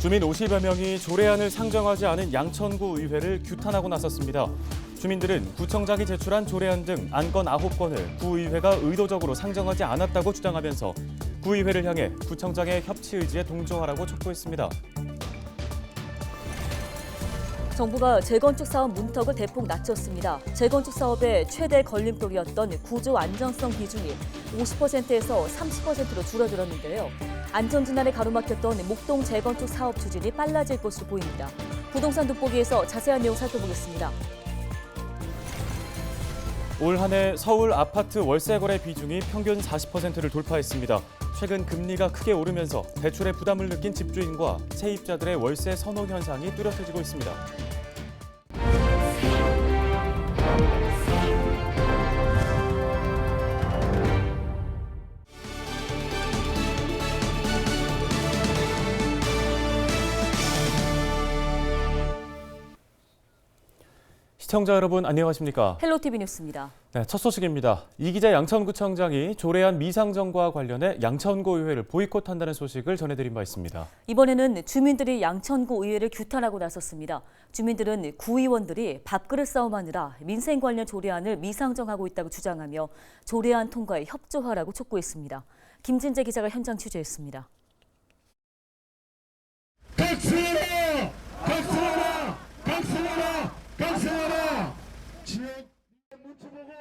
주민 50여 명이 조례안을 상정하지 않은 양천구 의회를 규탄하고 나섰습니다. 주민들은 구청장이 제출한 조례안 등 안건 9건을 구의회가 의도적으로 상정하지 않았다고 주장하면서 구의회를 향해 구청장의 협치 의지에 동조하라고 촉구했습니다. 정부가 재건축 사업 문턱을 대폭 낮췄습니다. 재건축 사업의 최대 걸림돌이었던 구조 안정성 비중이 50%에서 30%로 줄어들었는데요. 안전진단에 가로막혔던 목동 재건축 사업 추진이 빨라질 것으로 보입니다. 부동산 돋보기에서 자세한 내용 살펴보겠습니다. 올 한 해 서울 아파트 월세 거래 비중이 평균 40%를 돌파했습니다. 최근 금리가 크게 오르면서 대출의 부담을 느낀 집주인과 세입자들의 월세 선호 현상이 뚜렷해지고 있습니다. 시청자 여러분 안녕하십니까? 헬로티비 뉴스입니다. 네, 첫 소식입니다. 이기재 양천구청장이 조례안 미상정과 관련해 양천구 의회를 보이콧한다는 소식을 전해드린 바 있습니다. 이번에는 주민들이 양천구 의회를 규탄하고 나섰습니다. 주민들은 구의원들이 밥그릇 싸움하느라 민생 관련 조례안을 미상정하고 있다고 주장하며 조례안 통과에 협조하라고 촉구했습니다. 김진재 기자가 현장 취재했습니다. 각성하라! 각성하라! 각성하라! 각성하라!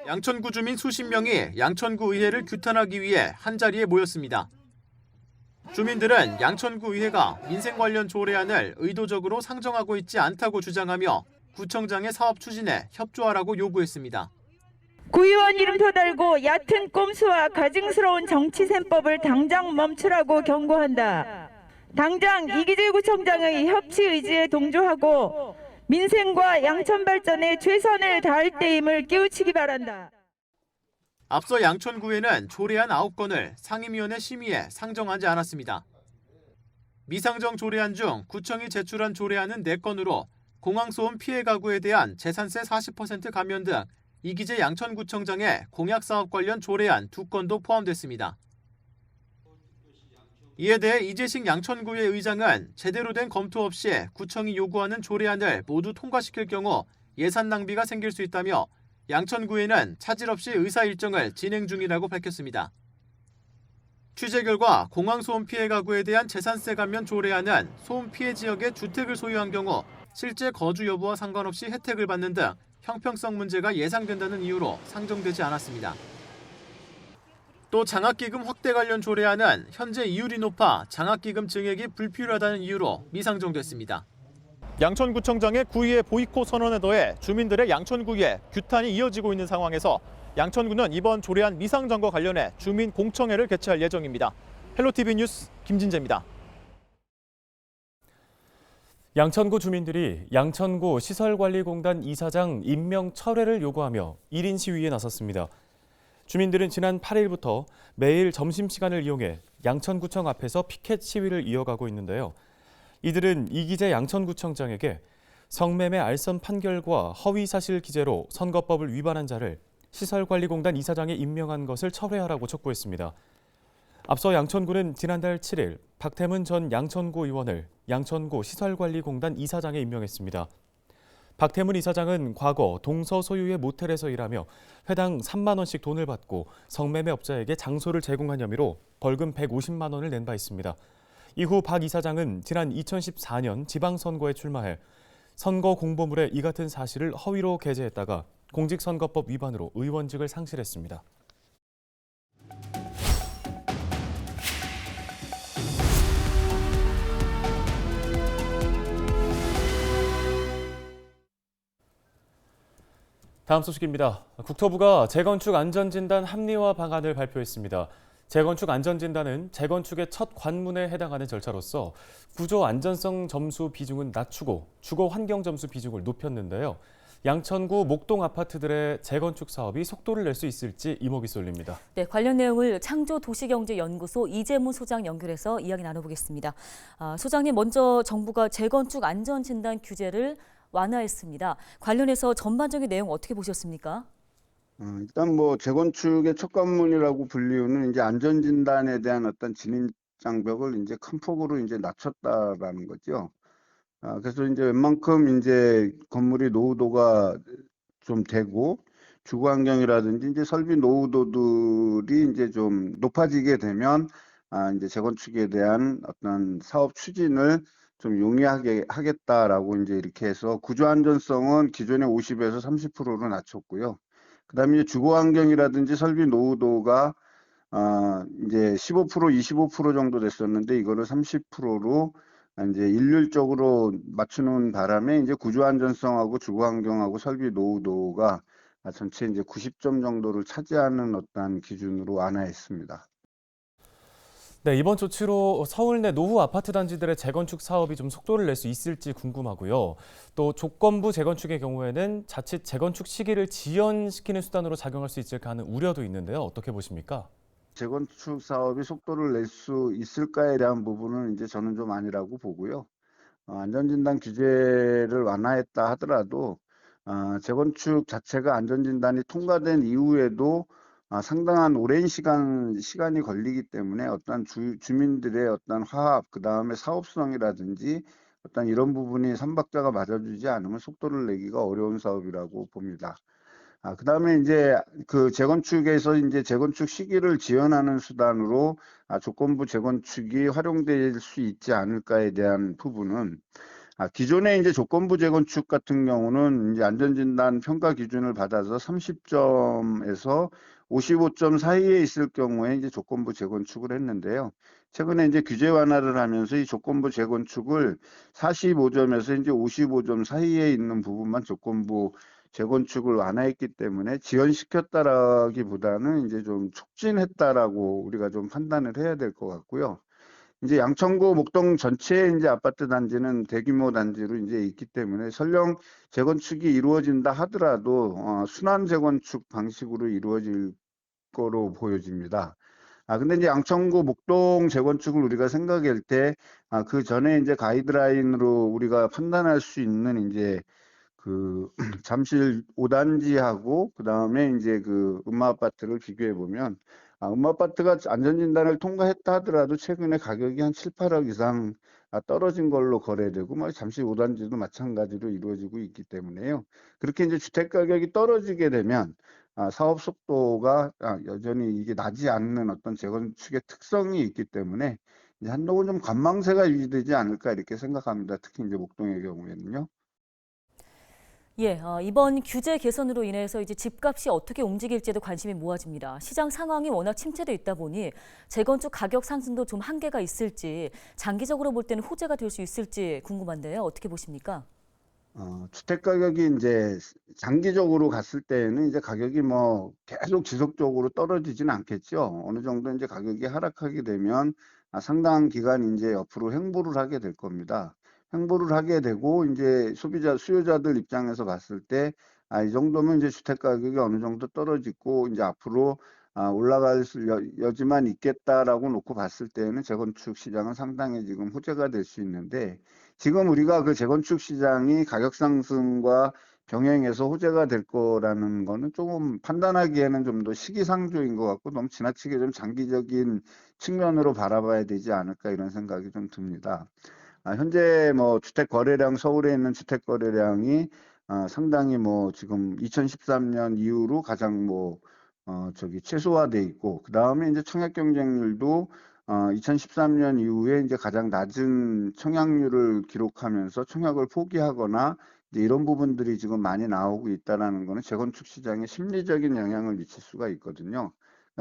양천구 주민 수십 명이 양천구 의회를 규탄하기 위해 한자리에 모였습니다. 주민들은 양천구 의회가 민생 관련 조례안을 의도적으로 상정하고 있지 않다고 주장하며 구청장의 사업 추진에 협조하라고 요구했습니다. 구의원 이름표 달고 얕은 꼼수와 가증스러운 정치셈법을 당장 멈추라고 경고한다. 당장 이기재 구청장의 협치 의지에 동조하고 민생과 양천 발전에 최선을 다할 때임을 깨우치기 바란다. 앞서 양천구에는 조례안 9건을 상임위원회 심의에 상정하지 않았습니다. 미상정 조례안 중 구청이 제출한 조례안은 4건으로 공항소음 피해 가구에 대한 재산세 40% 감면 등 이기재 양천구청장의 공약사업 관련 조례안 2건도 포함됐습니다. 이에 대해 이재식 양천구의 의장은 제대로 된 검토 없이 구청이 요구하는 조례안을 모두 통과시킬 경우 예산 낭비가 생길 수 있다며 양천구에는 차질 없이 의사 일정을 진행 중이라고 밝혔습니다. 취재 결과 공항소음 피해 가구에 대한 재산세 감면 조례안은 소음 피해 지역에 주택을 소유한 경우 실제 거주 여부와 상관없이 혜택을 받는 등 형평성 문제가 예상된다는 이유로 상정되지 않았습니다. 또 장학기금 확대 관련 조례안은 현재 이율이 높아 장학기금 증액이 불필요하다는 이유로 미상정됐습니다. 양천구청장의 구의회 보이콧 선언에 더해 주민들의 양천구에 규탄이 이어지고 있는 상황에서 양천구는 이번 조례안 미상정과 관련해 주민 공청회를 개최할 예정입니다. 헬로티비 뉴스 김진재입니다. 양천구 주민들이 양천구 시설관리공단 이사장 임명 철회를 요구하며 1인 시위에 나섰습니다. 주민들은 지난 8일부터 매일 점심시간을 이용해 양천구청 앞에서 피켓 시위를 이어가고 있는데요. 이들은 이기재 양천구청장에게 성매매 알선 판결과 허위사실 기재로 선거법을 위반한 자를 시설관리공단 이사장에 임명한 것을 철회하라고 촉구했습니다. 앞서 양천구는 지난달 7일 박태문 전 양천구 의원을 양천구 시설관리공단 이사장에 임명했습니다. 박태문 이사장은 과거 동서 소유의 모텔에서 일하며 회당 3만 원씩 돈을 받고 성매매 업자에게 장소를 제공한 혐의로 벌금 150만 원을 낸 바 있습니다. 이후 박 이사장은 지난 2014년 지방선거에 출마해 선거 공보물에 이 같은 사실을 허위로 게재했다가 공직선거법 위반으로 의원직을 상실했습니다. 다음 소식입니다. 국토부가 재건축 안전진단 합리화 방안을 발표했습니다. 재건축 안전진단은 재건축의 첫 관문에 해당하는 절차로서 구조 안전성 점수 비중은 낮추고 주거 환경 점수 비중을 높였는데요. 양천구 목동 아파트들의 재건축 사업이 속도를 낼 수 있을지 이목이 쏠립니다. 네, 관련 내용을 창조도시경제연구소 이재무 소장 연결해서 이야기 나눠보겠습니다. 소장님, 먼저 정부가 재건축 안전진단 규제를 완화했습니다. 관련해서 전반적인 내용 어떻게 보셨습니까? 일단 뭐 재건축의 첫 관문이라고 불리우는 이제 안전진단에 대한 어떤 장벽을 이제 큰 폭으로 이제 낮췄다라는 거죠. 그래서 이제 웬만큼 이제 건물이 노후도가 좀 되고 주거 환경이라든지 이제 설비 노후도들이 이제 좀 높아지게 되면 이제 재건축에 대한 어떤 사업 추진을 좀 용이하게 하겠다라고 이제 이렇게 해서 구조 안전성은 기존의 50에서 30%로 낮췄고요. 그다음에 이제 주거 환경이라든지 설비 노후도가 이제 15%, 25% 정도 됐었는데 이거를 30%로 이제 일률적으로 맞추는 바람에 이제 구조 안전성하고 주거 환경하고 설비 노후도가 전체 이제 90점 정도를 차지하는 어떤 기준으로 완화했습니다. 네, 이번 조치로 서울 내 노후 아파트 단지들의 재건축 사업이 좀 속도를 낼 수 있을지 궁금하고요. 또 조건부 재건축의 경우에는 자칫 재건축 시기를 지연시키는 수단으로 작용할 수 있을까 하는 우려도 있는데요. 어떻게 보십니까? 재건축 사업이 속도를 낼 수 있을까에 대한 부분은 이제 저는 좀 아니라고 보고요. 안전진단 규제를 완화했다 하더라도 재건축 자체가 안전진단이 통과된 이후에도 상당한 오랜 시간이 걸리기 때문에 어떤 주민들의 어떤 화합, 그 다음에 사업성이라든지 어떤 이런 부분이 삼박자가 맞아주지 않으면 속도를 내기가 어려운 사업이라고 봅니다. 그다음에 이제 그 재건축에서 이제 재건축 시기를 지연하는 수단으로 조건부 재건축이 활용될 수 있지 않을까에 대한 부분은 기존에 이제 조건부 재건축 같은 경우는 이제 안전진단 평가 기준을 받아서 30점에서 55점 사이에 있을 경우에 이제 조건부 재건축을 했는데요. 최근에 이제 규제 완화를 하면서 이 조건부 재건축을 45점에서 이제 55점 사이에 있는 부분만 조건부 재건축을 완화했기 때문에 지연시켰다라기보다는 이제 좀 촉진했다라고 우리가 좀 판단을 해야 될 것 같고요. 이제 양천구 목동 전체 이제 아파트 단지는 대규모 단지로 이제 있기 때문에 설령 재건축이 이루어진다 하더라도 순환 재건축 방식으로 이루어질 거로 보여집니다. 근데 이제 양천구 목동 재건축을 우리가 생각할 때 그 전에 이제 가이드라인으로 우리가 판단할 수 있는 이제 그 잠실 5단지하고 그다음에 이제 그 음마아파트를 비교해 보면 음마아파트가 안전진단을 통과했다 하더라도 최근에 가격이 한 7, 8억 이상 떨어진 걸로 거래되고 잠실 5단지도 마찬가지로 이루어지고 있기 때문에요. 그렇게 이제 주택 가격이 떨어지게 되면 사업 속도가 여전히 이게 나지 않는 어떤 재건축의 특성이 있기 때문에 이제 한동안 좀 관망세가 유지되지 않을까 이렇게 생각합니다. 특히 이제 목동의 경우에는요. 예, 이번 규제 개선으로 인해서 이제 집값이 어떻게 움직일지에도 관심이 모아집니다. 시장 상황이 워낙 침체돼 있다 보니 재건축 가격 상승도 좀 한계가 있을지, 장기적으로 볼 때는 호재가 될 수 있을지 궁금한데요. 어떻게 보십니까? 주택 가격이 이제 장기적으로 갔을 때에는 이제 가격이 뭐 계속 지속적으로 떨어지지는 않겠죠. 어느 정도 이제 가격이 하락하게 되면 상당한 기간 이제 옆으로 횡보를 하게 될 겁니다. 횡보를 하게 되고 이제 수요자들 입장에서 봤을 때 이 정도면 이제 주택 가격이 어느 정도 떨어지고 이제 앞으로 올라갈 여지만 있겠다라고 놓고 봤을 때는 재건축 시장은 상당히 지금 호재가 될 수 있는데 지금 우리가 그 재건축 시장이 가격 상승과 병행해서 호재가 될 거라는 거는 조금 판단하기에는 좀 더 시기상조인 것 같고 너무 지나치게 좀 장기적인 측면으로 바라봐야 되지 않을까 이런 생각이 좀 듭니다. 현재 뭐 주택 거래량 서울에 있는 주택 거래량이 상당히 뭐 지금 2013년 이후로 가장 뭐 최소화돼 있고 그다음에 이제 청약 경쟁률도 2013년 이후에 이제 가장 낮은 청약률을 기록하면서 청약을 포기하거나 이제 이런 부분들이 지금 많이 나오고 있다라는 거는 재건축 시장에 심리적인 영향을 미칠 수가 있거든요.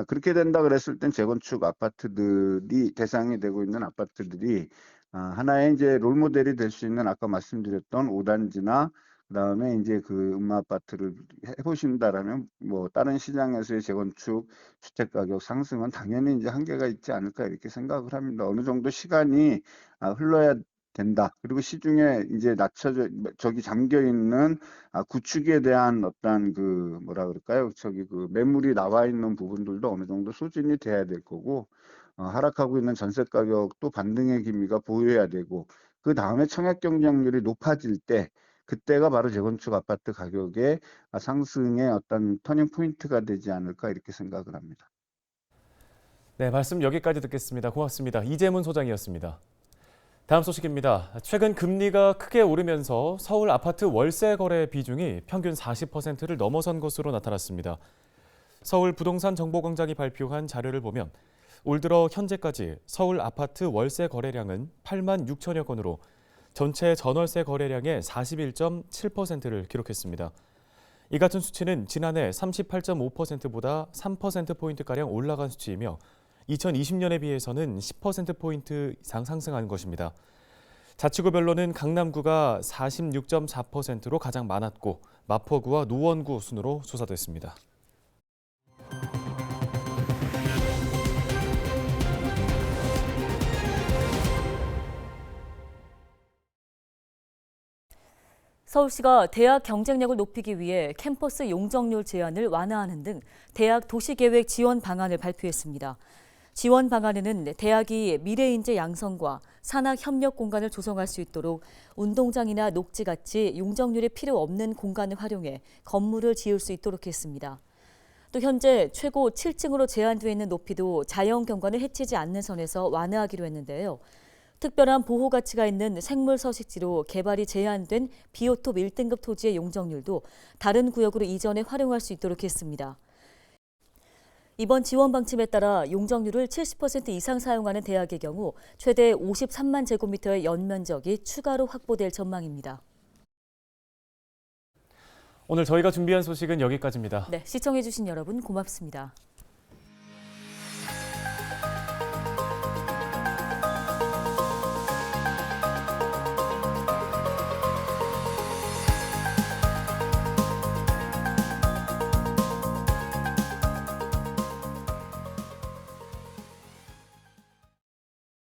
그렇게 된다 그랬을 땐 재건축 아파트들이 대상이 되고 있는 아파트들이 하나의 이제 롤 모델이 될 수 있는 아까 말씀드렸던 5단지나 그다음에 이제 그 음마아파트를 해보신다라면 뭐 다른 시장에서의 재건축 주택 가격 상승은 당연히 이제 한계가 있지 않을까 이렇게 생각을 합니다. 어느 정도 시간이 흘러야 된다. 그리고 시중에 이제 저기 잠겨 있는 구축에 대한 어떤 그 뭐라 그럴까요? 그 매물이 나와 있는 부분들도 어느 정도 소진이 돼야 될 거고 하락하고 있는 전세 가격도 반등의 기미가 보여야 되고 그 다음에 청약 경쟁률이 높아질 때 그때가 바로 재건축 아파트 가격의 상승의 어떤 터닝 포인트가 되지 않을까 이렇게 생각을 합니다. 네, 말씀 여기까지 듣겠습니다. 고맙습니다. 이재문 소장이었습니다. 다음 소식입니다. 최근 금리가 크게 오르면서 서울 아파트 월세 거래 비중이 평균 40%를 넘어선 것으로 나타났습니다. 서울 부동산 정보공장이 발표한 자료를 보면 올 들어 현재까지 서울 아파트 월세 거래량은 8만 6천여 건으로 전체 전월세 거래량의 41.7%를 기록했습니다. 이 같은 수치는 지난해 38.5%보다 3%포인트가량 올라간 수치이며 2020년에 비해서는 10%포인트 이상 상승한 것입니다. 자치구별로는 강남구가 46.4%로 가장 많았고 마포구와 노원구 순으로 조사됐습니다. 서울시가 대학 경쟁력을 높이기 위해 캠퍼스 용적률 제한을 완화하는 등 대학 도시계획 지원 방안을 발표했습니다. 지원 방안에는 대학이 미래인재 양성과 산학 협력 공간을 조성할 수 있도록 운동장이나 녹지같이 용적률이 필요 없는 공간을 활용해 건물을 지을 수 있도록 했습니다. 또 현재 최고 7층으로 제한되어 있는 높이도 자연 경관을 해치지 않는 선에서 완화하기로 했는데요. 특별한 보호 가치가 있는 생물 서식지로 개발이 제한된 비오톱 1등급 토지의 용적률도 다른 구역으로 이전해 활용할 수 있도록 했습니다. 이번 지원 방침에 따라 용적률을 70% 이상 사용하는 대학의 경우 최대 53만 제곱미터의 연면적이 추가로 확보될 전망입니다. 오늘 저희가 준비한 소식은 여기까지입니다. 네, 시청해주신 여러분 고맙습니다.